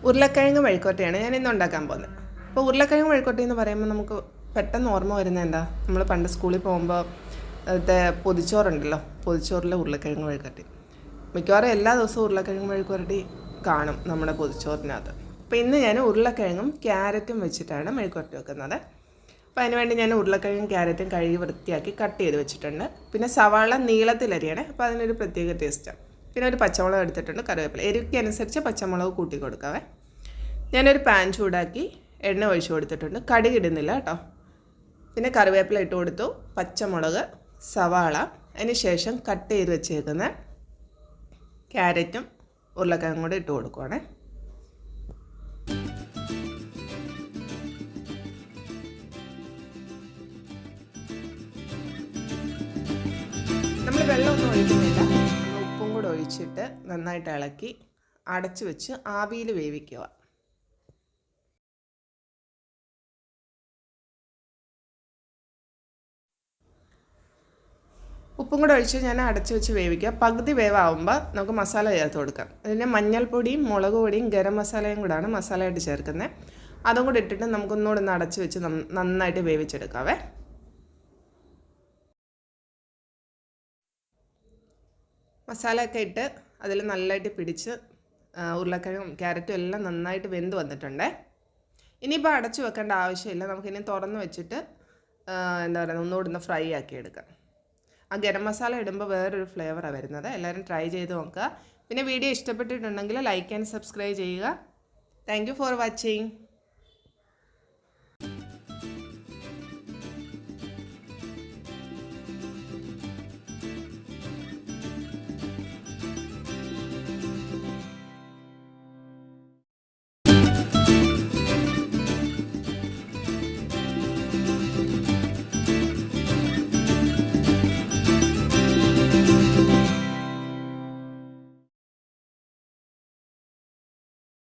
ഉരുളക്കിഴങ്ങ് മെഴുക്കുവരട്ടിയാണ് ഞാൻ ഇന്ന് ഉണ്ടാക്കാൻ പോകുന്നത്. അപ്പോൾ ഉരുളക്കിഴങ്ങ് മെഴുക്കുവരട്ടി എന്ന് പറയുമ്പോൾ നമുക്ക് പെട്ടെന്ന് ഓർമ്മ വരുന്നത് എന്താ? നമ്മൾ പണ്ട് സ്കൂളിൽ പോകുമ്പോൾ പൊതിച്ചോറുണ്ടല്ലോ, പൊതിച്ചോറിലെ ഉരുളക്കിഴങ്ങ് മെഴുക്കുവരട്ടി. മിക്കവാറും എല്ലാ ദിവസവും ഉരുളക്കിഴങ്ങ് മെഴുക്കുവരട്ടി കാണും നമ്മുടെ പൊതിച്ചോറിനകത്ത്. അപ്പോൾ ഇന്ന് ഞാൻ ഉരുളക്കിഴങ്ങും ക്യാരറ്റും വെച്ചിട്ടാണ് മെഴുക്കുവരട്ടി വെക്കുന്നത്. അപ്പോൾ അതിനുവേണ്ടി ഞാൻ ഉരുളക്കിഴങ്ങും ക്യാരറ്റും കഴുകി വൃത്തിയാക്കി കട്ട് ചെയ്ത് വെച്ചിട്ടുണ്ട്. പിന്നെ സവാള നീളത്തിലരിയണേ, അപ്പോൾ അതിനൊരു പ്രത്യേക ടേസ്റ്റാണ്. പിന്നെ ഒരു പച്ചമുളക് എടുത്തിട്ടുണ്ട്, കറിവേപ്പില. എരിക്ക് അനുസരിച്ച് പച്ചമുളക് കൂട്ടി കൊടുക്കാവേ. ഞാനൊരു പാൻ ചൂടാക്കി എണ്ണ ഒഴിച്ചു കൊടുത്തിട്ടുണ്ട്, കടുക് ഇടുന്നില്ല കേട്ടോ. പിന്നെ കറിവേപ്പില ഇട്ട് കൊടുത്തു, പച്ചമുളക്, സവാള, അതിന് ശേഷം കട്ട് ചെയ്ത് വെച്ചേക്കുന്ന ക്യാരറ്റും ഉരുളക്കിഴങ്ങും കൂടെ ഇട്ട് കൊടുക്കുവാണേ. നമ്മൾ വെള്ളമൊന്നും ഒഴിക്കുന്നില്ല, ഉപ്പും കൂടെ ഒഴിച്ചിട്ട് നന്നായിട്ട് ഇളക്കി അടച്ചു വെച്ച് ആവിയിൽ വേവിക്കുക. ഉപ്പും കൂടെ ഒഴിച്ച് ഞാൻ അടച്ചു വെച്ച് വേവിക്കുക. പകുതി വേവാകുമ്പോൾ നമുക്ക് മസാല ചേർത്ത് കൊടുക്കാം. അതിന് മഞ്ഞൾപ്പൊടിയും മുളക് പൊടിയും ഗരം മസാലയും കൂടാണ് മസാലയായിട്ട് ചേർക്കുന്നത്. അതും കൂടെ ഇട്ടിട്ട് നമുക്കൊന്നുകൂടെ ഒന്ന് അടച്ചു വെച്ച് നന്നായിട്ട് വേവിച്ചെടുക്കാവേ. മസാലയൊക്കെ ഇട്ട് അതിൽ നല്ലതായിട്ട് പിടിച്ച് ഉരുളക്കിഴങ്ങും ക്യാരറ്റും എല്ലാം നന്നായിട്ട് വെന്ത് വന്നിട്ടുണ്ട്. ഇനിയിപ്പോൾ അടച്ചു വെക്കേണ്ട ആവശ്യമില്ല, നമുക്കിനി തുറന്ന് വെച്ചിട്ട് എന്താ പറയുക, ഒന്നുകൂടെ ഒന്ന് ഫ്രൈ ആക്കി എടുക്കാം. ആ ഗരം മസാല ഇടുമ്പോൾ വേറൊരു ഫ്ലേവറാണ് വരുന്നത്. എല്ലാവരും ട്രൈ ചെയ്ത് നോക്കുക. പിന്നെ വീഡിയോ ഇഷ്ടപ്പെട്ടിട്ടുണ്ടെങ്കിൽ ലൈക്ക് ആൻഡ് സബ്സ്ക്രൈബ് ചെയ്യുക. Thank you for watching.